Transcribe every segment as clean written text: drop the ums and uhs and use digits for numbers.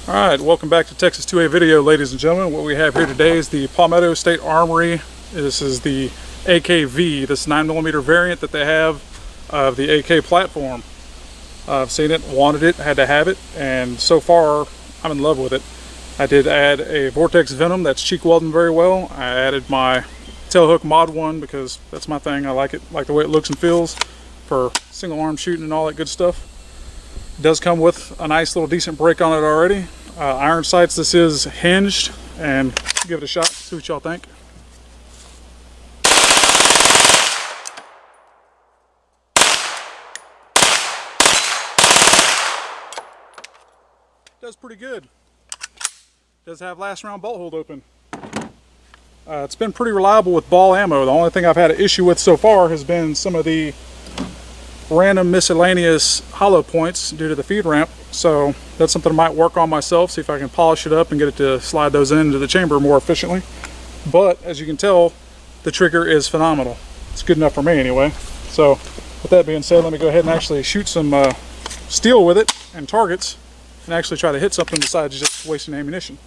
Alright, welcome back to Texas 2A video, ladies and gentlemen. What we have here today is the Palmetto State Armory. This is the AKV, this 9mm variant that they have of the AK platform. I've seen it, wanted it, had to have it, and so far I'm in love with it. I did add a Vortex Venom that's cheek welding very well. I added my tailhook Mod 1 because that's my thing. I like it, like the way it looks and feels for single arm shooting and all that good stuff. It does come with a nice little decent break on it already. Iron sights, this is hinged, and give it a shot, see what y'all think. Does pretty good. Does have last round bolt hold open. It's been pretty reliable with ball ammo. The only thing I've had an issue with so far has been some of the random miscellaneous hollow points due to the feed ramp, so that's something I might work on myself, see if I can polish it up and get it to slide those into the chamber more efficiently. But as you can tell, the trigger is phenomenal. It's good enough for me anyway. So with that being said, let me go ahead and actually shoot some steel with it and targets and actually try to hit something besides just wasting ammunition.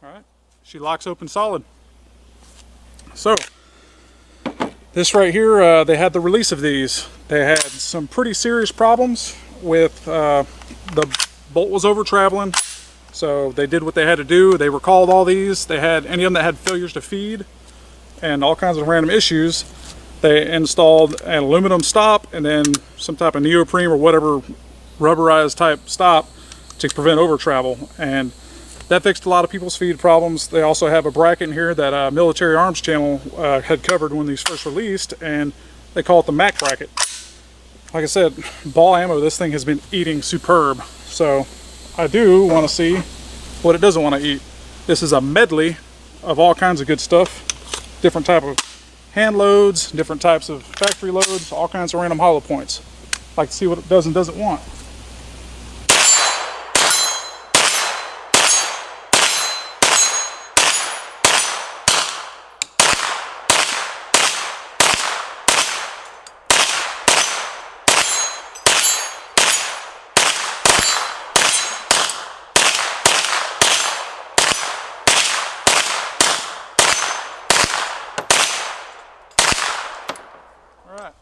Alright, she locks open solid. So, this right here, they had the release of these. They had some pretty serious problems with the bolt was over traveling. So they did what they had to do. They recalled all these. They had any of them that had failures to feed and all kinds of random issues. They installed an aluminum stop and then some type of neoprene or whatever rubberized type stop to prevent over travel. And that fixed a lot of people's feed problems. They also have a bracket in here that Military Arms Channel had covered when these first released, and they call it the MAC bracket. Like I said, ball ammo, this thing has been eating superb. So I do want to see what it doesn't want to eat. This is a medley of all kinds of good stuff. Different type of hand loads, different types of factory loads, all kinds of random hollow points. Like to see what it does and doesn't want. Alright.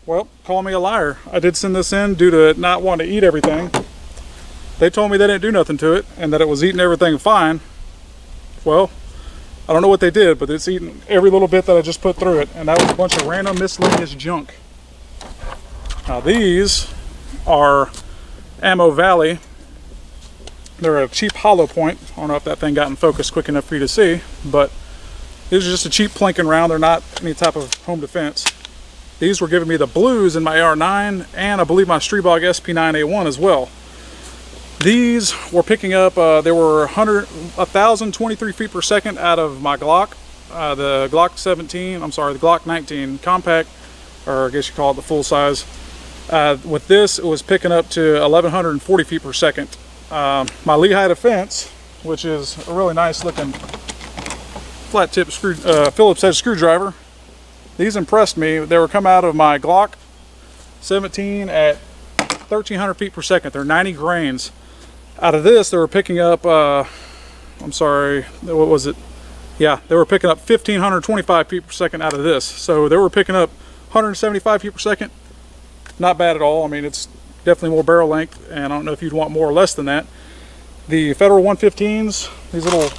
Well, call me a liar. I did send this in due to it not wanting to eat everything. They told me they didn't do nothing to it and that it was eating everything fine. Well, I don't know what they did, but it's eating every little bit that I just put through it, and that was a bunch of random miscellaneous junk. Now these are Ammo Valley. They're a cheap hollow point. I don't know if that thing got in focus quick enough for you to see, but these are just a cheap plinking round. They're not any type of home defense. These were giving me the blues in my AR-9 and I believe my Streetbog SP9A1 as well. These were picking up, they were 1,023 feet per second out of my Glock. The Glock 17, I'm sorry, the Glock 19 compact, or I guess you call it the full size. With this, it was picking up to 1,140 feet per second. My Leghigh Defense, which is a really nice looking flat tip Phillips head screwdriver. These impressed me. They were coming out of my Glock 17 at 1,300 feet per second. They're 90 grains. Out of this, they were picking up, I'm sorry, what was it? Yeah, they were picking up 1,525 feet per second out of this. So they were picking up 175 feet per second. Not bad at all. I mean, it's definitely more barrel length, and I don't know if you'd want more or less than that. The Federal 115s, these little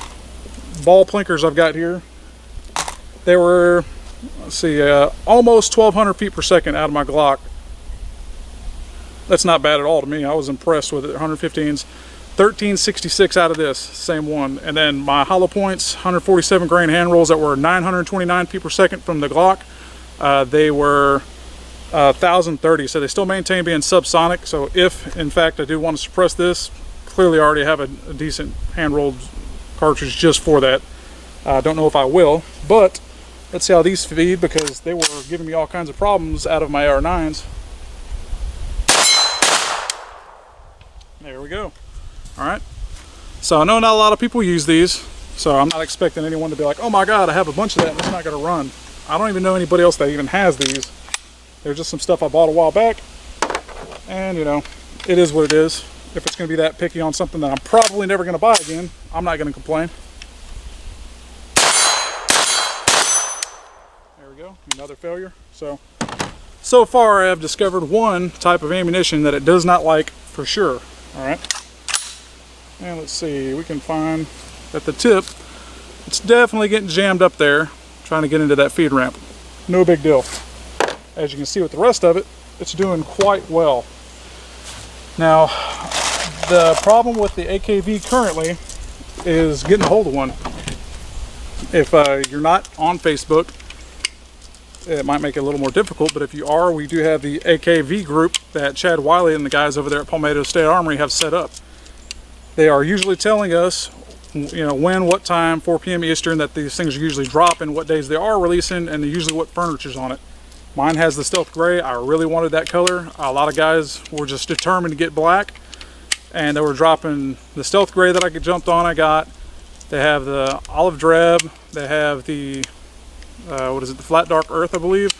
ball plinkers I've got here, they were, let's see, almost 1,200 feet per second out of my Glock. That's not bad at all to me. I was impressed with it. 115s, 1366 out of this, same one. And then my hollow points, 147 grain hand rolls that were 929 feet per second from the Glock. They were 1,030, so they still maintain being subsonic. So if in fact I do want to suppress this, clearly I already have a decent hand rolled cartridge just for that. I don't know if I will, but Let's see how these feed, because they were giving me all kinds of problems out of my AR9s. There we go. All right. So I know not a lot of people use these, so I'm not expecting anyone to be like, oh my God, I have a bunch of that and it's not going to run. I don't even know anybody else that even has these. They're just some stuff I bought a while back. And, you know, it is what it is. If it's going to be that picky on something that I'm probably never going to buy again, I'm not going to complain. There we go. Another failure. So far I've discovered one type of ammunition that it does not like for sure. All right. And let's see, we can find at the tip, it's definitely getting jammed up there, trying to get into that feed ramp. No big deal. As you can see with the rest of it, it's doing quite well. Now, the problem with the AKV currently is getting a hold of one. If you're not on Facebook, it might make it a little more difficult, but if you are, we do have the AKV group that Chad Wiley and the guys over there at Palmetto State Armory have set up. They are usually telling us, you know, when, what time, 4 p.m. Eastern, that these things are usually dropping, what days they are releasing, and usually what furniture's on it. Mine has the stealth gray. I really wanted that color. A lot of guys were just determined to get black, and they were dropping the stealth gray that I jumped on. I got. They have the olive drab. They have the what is it? The flat dark earth, I believe.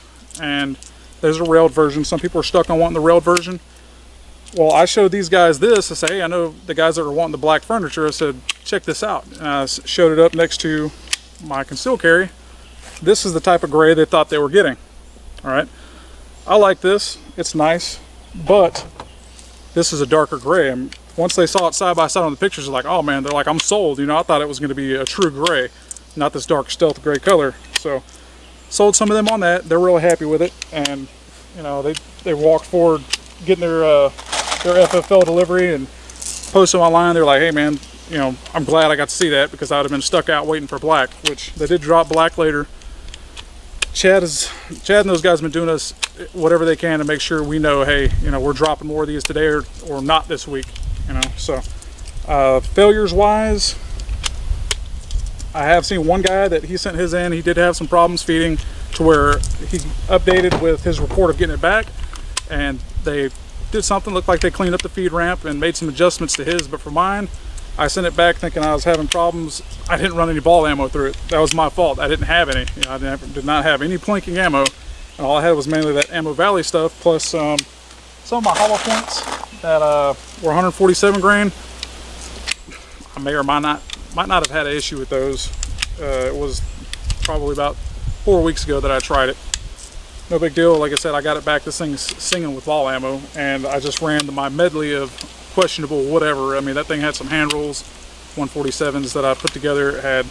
And there's a railed version. Some people are stuck on wanting the railed version. Well, I showed these guys this. I say, hey, I know the guys that are wanting the black furniture. I said, check this out. And I showed it up next to my concealed carry. This is the type of gray they thought they were getting. All right. I like this. It's nice, but this is a darker gray. And once they saw it side by side on the pictures, they're like, oh man, they're like, I'm sold. You know, I thought it was going to be a true gray, not this dark stealth gray color. So sold some of them on that. They're really happy with it. And, you know, they walked forward getting their FFL delivery and posted online. They're like, hey man, you know, I'm glad I got to see that, because I would have been stuck out waiting for black, which they did drop black later. Chad and those guys have been doing us whatever they can to make sure we know, hey, you know, we're dropping more of these today or not this week, you know. So failures wise, I have seen one guy that he sent his in. He did have some problems feeding, to where he updated with his report of getting it back, and they did something, looked like they cleaned up the feed ramp and made some adjustments to his. But for mine, I sent it back thinking I was having problems. I didn't run any ball ammo through it. That was my fault. I didn't have any. You know, I did not have any plinking ammo, and all I had was mainly that Ammo Valley stuff, plus some of my hollow points that were 147 grain. I may or might not have had an issue with those. It was probably about 4 weeks ago that I tried it. No big deal. Like I said, I got it back. This thing's singing with ball ammo, and I just ran my medley of questionable whatever. I mean, that thing had some hand rolls, 147s that I put together. It had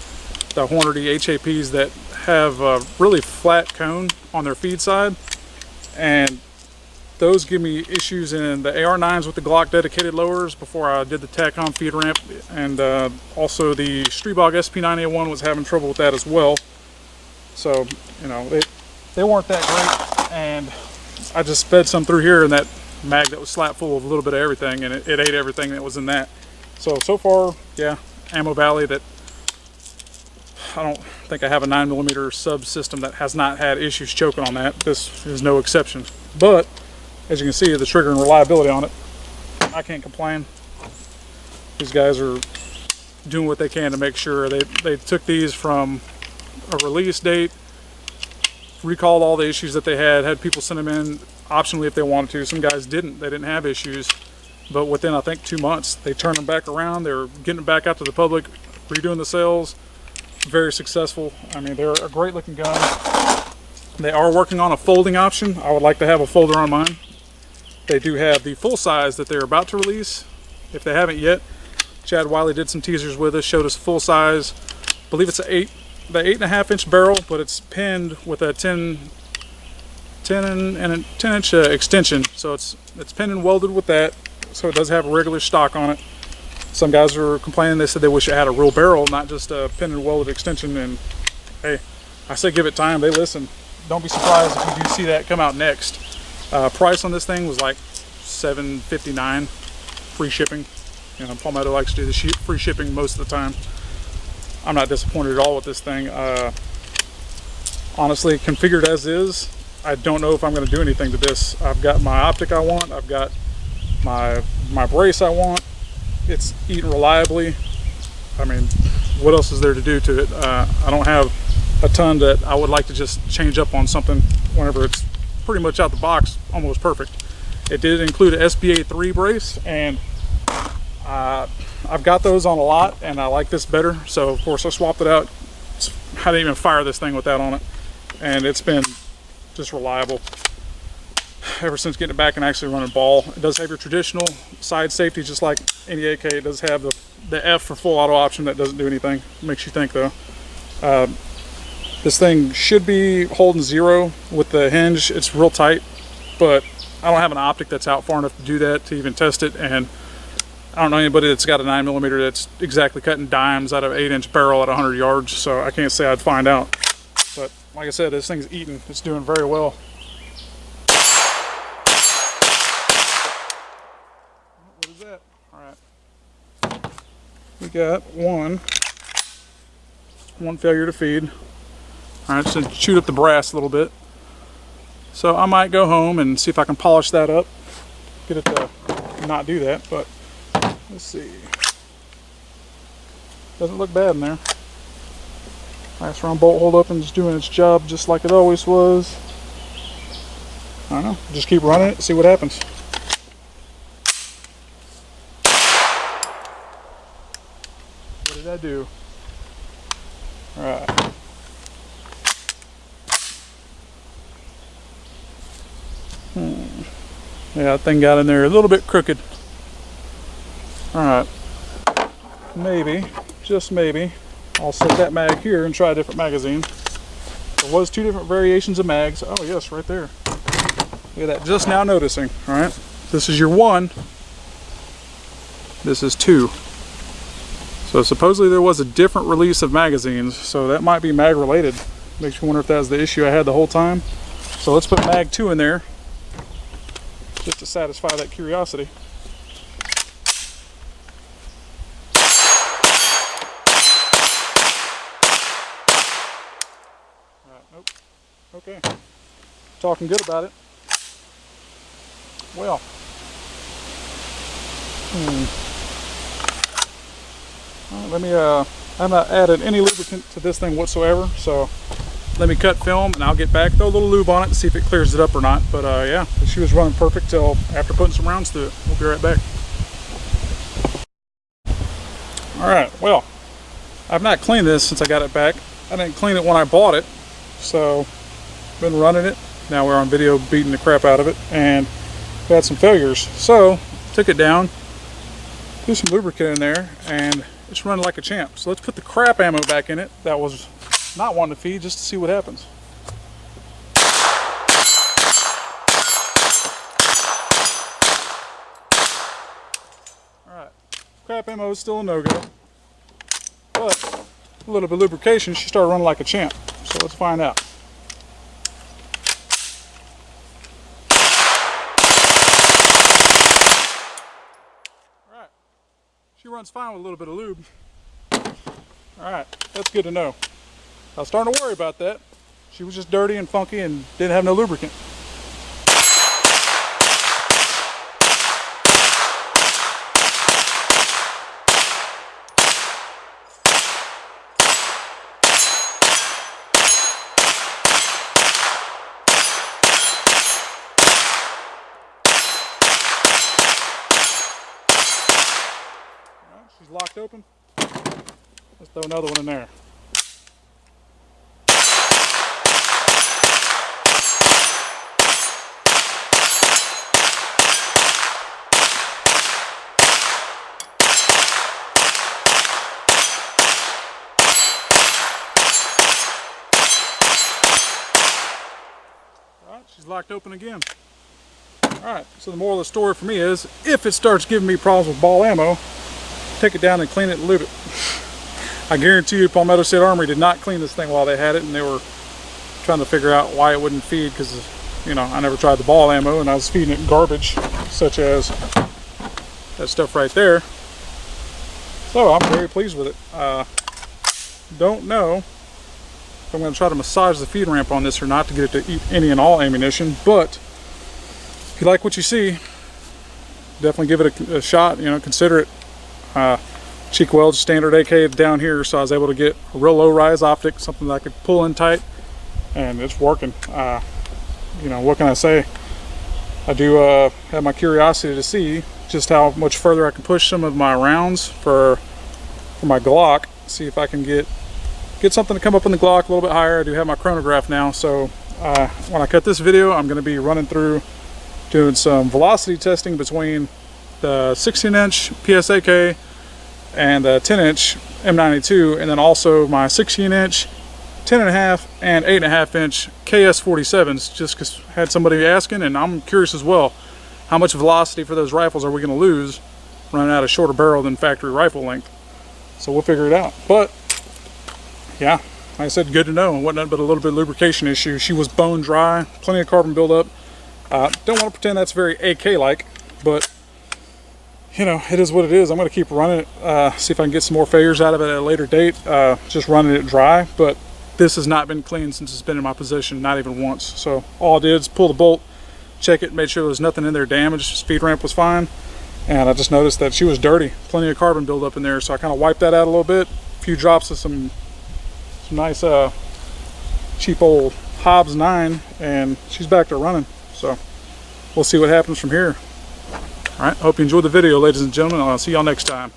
the Hornady HAPs that have a really flat cone on their feed side, and those give me issues in the AR9s with the Glock dedicated lowers before I did the TACOM feed ramp, and also the Streebog SP9A1 was having trouble with that as well. So, you know, they weren't that great, and I just fed some through here in that mag that was slap full of a little bit of everything, and it ate everything that was in that. So far, yeah, Ammo Valley, that I don't think I have a 9mm subsystem that has not had issues choking on that. This is no exception. But as you can see, the trigger and reliability on it, I can't complain. These guys are doing what they can to make sure. They took these from a release date, recalled all the issues that they had people send them in optionally if they wanted to. Some guys didn't. They didn't have issues. But within, I think, 2 months, they turned them back around. They're getting it back out to the public, redoing the sales. Very successful. I mean, they're a great looking gun. They are working on a folding option. I would like to have a folder on mine. They do have the full size that they're about to release. If they haven't yet, Chad Wiley did some teasers with us, showed us full size. I believe it's the 8.5 inch barrel, but it's pinned with a 10 inch extension. So it's pinned and welded with that. So it does have a regular stock on it. Some guys were complaining. They said they wish it had a real barrel, not just a pinned and welded extension. And hey, I say give it time. They listen. Don't be surprised if you do see that come out next. Price on this thing was like $7.59, free shipping. You know, Palmetto likes to do the free shipping most of the time. I'm not disappointed at all with this thing. Honestly, configured as is, I don't know if I'm going to do anything to this. I've got my optic I want, I've got my brace I want. It's eating reliably. I mean, what else is there to do to it? I don't have a ton that I would like to just change up on something whenever it's pretty much out the box, almost perfect. It did include an SBA 3 brace, and I've got those on a lot, and I like this better. So of course I swapped it out. I didn't even fire this thing with that on it, and it's been just reliable ever since getting it back and actually running ball. It does have your traditional side safety, just like any AK. It does have the F for full auto option. That doesn't do anything. Makes you think though. This thing should be holding 0 with the hinge. It's real tight, but I don't have an optic that's out far enough to do that, to even test it. And I don't know anybody that's got a 9mm that's exactly cutting dimes out of an 8-inch barrel at 100 yards, so I can't say I'd find out. But like I said, this thing's eating. It's doing very well. What is that? All right. We got one failure to feed. All right, so chewed up the brass a little bit. So I might go home and see if I can polish that up, get it to not do that, but let's see. Doesn't look bad in there. Nice round bolt hold up and just doing its job just like it always was. I don't know, just keep running it, see what happens. What did I do? All right. Yeah, that thing got in there a little bit crooked. Alright. Maybe, just maybe, I'll set that mag here and try a different magazine. There was 2 different variations of mags. Oh yes, right there. Look at that, just now noticing. Alright, this is your 1. This is 2. So supposedly there was a different release of magazines, so that might be mag related. Makes me wonder if that was the issue I had the whole time. So let's put mag 2 in there, just to satisfy that curiosity. Nope. Okay. Talking good about it. Well. Let me, I've not added any lubricant to this thing whatsoever, so let me cut film and I'll get back, throw a little lube on it to see if it clears it up or not. But yeah, she was running perfect till after putting some rounds through it. We'll be right back. Alright, well, I've not cleaned this since I got it back. I didn't clean it when I bought it, so been running it. Now we're on video beating the crap out of it, and we had some failures. So took it down, threw some lubricant in there, and it's running like a champ. So let's put the crap ammo back in it that was not wanting to feed, just to see what happens. Alright, crap ammo is still a no-go, but a little bit of lubrication, she started running like a champ. So let's find out. Alright, she runs fine with a little bit of lube. Alright, that's good to know. I was starting to worry about that. She was just dirty and funky and didn't have no lubricant. Alright, she's locked open. Let's throw another one in there. She's locked open again. Alright, so the moral of the story for me is, if it starts giving me problems with ball ammo, take it down and clean it and lube it. I guarantee you Palmetto State Armory did not clean this thing while they had it, and they were trying to figure out why it wouldn't feed, because, you know, I never tried the ball ammo and I was feeding it garbage, such as that stuff right there. So I'm very pleased with it. Don't know if I'm going to try to massage the feed ramp on this or not to get it to eat any and all ammunition. But if you like what you see, definitely give it a shot. You know, consider it. Cheek weld standard AK down here, so I was able to get a real low rise optic, something that I could pull in tight, and it's working. You know, what can I say? I do have my curiosity to see just how much further I can push some of my rounds for my Glock. See if I can get something to come up in the Glock a little bit higher. I do have my chronograph now, so when I cut this video, I'm going to be running through doing some velocity testing between the 16-inch PSA AK and the 10-inch M92, and then also my 16-inch, 10.5, and 8.5-inch KS47s, just because I had somebody asking, and I'm curious as well, how much velocity for those rifles are we going to lose running out a shorter barrel than factory rifle length? So we'll figure it out. But yeah, like I said, good to know. It wasn't nothing but a little bit of lubrication issue. She was bone dry, plenty of carbon buildup. Don't want to pretend that's very AK-like, but you know, it is what it is. I'm going to keep running it, see if I can get some more failures out of it at a later date, just running it dry. But this has not been cleaned since it's been in my possession, not even once. So all I did is pull the bolt, check it, made sure there was nothing in there damaged. Feed ramp was fine, and I just noticed that she was dirty. Plenty of carbon buildup in there, so I kind of wiped that out a little bit. A few drops of some nice cheap old Hobbs 9, and she's back to running. So we'll see what happens from here. All right, hope you enjoyed the video, ladies and gentlemen. I'll see y'all next time.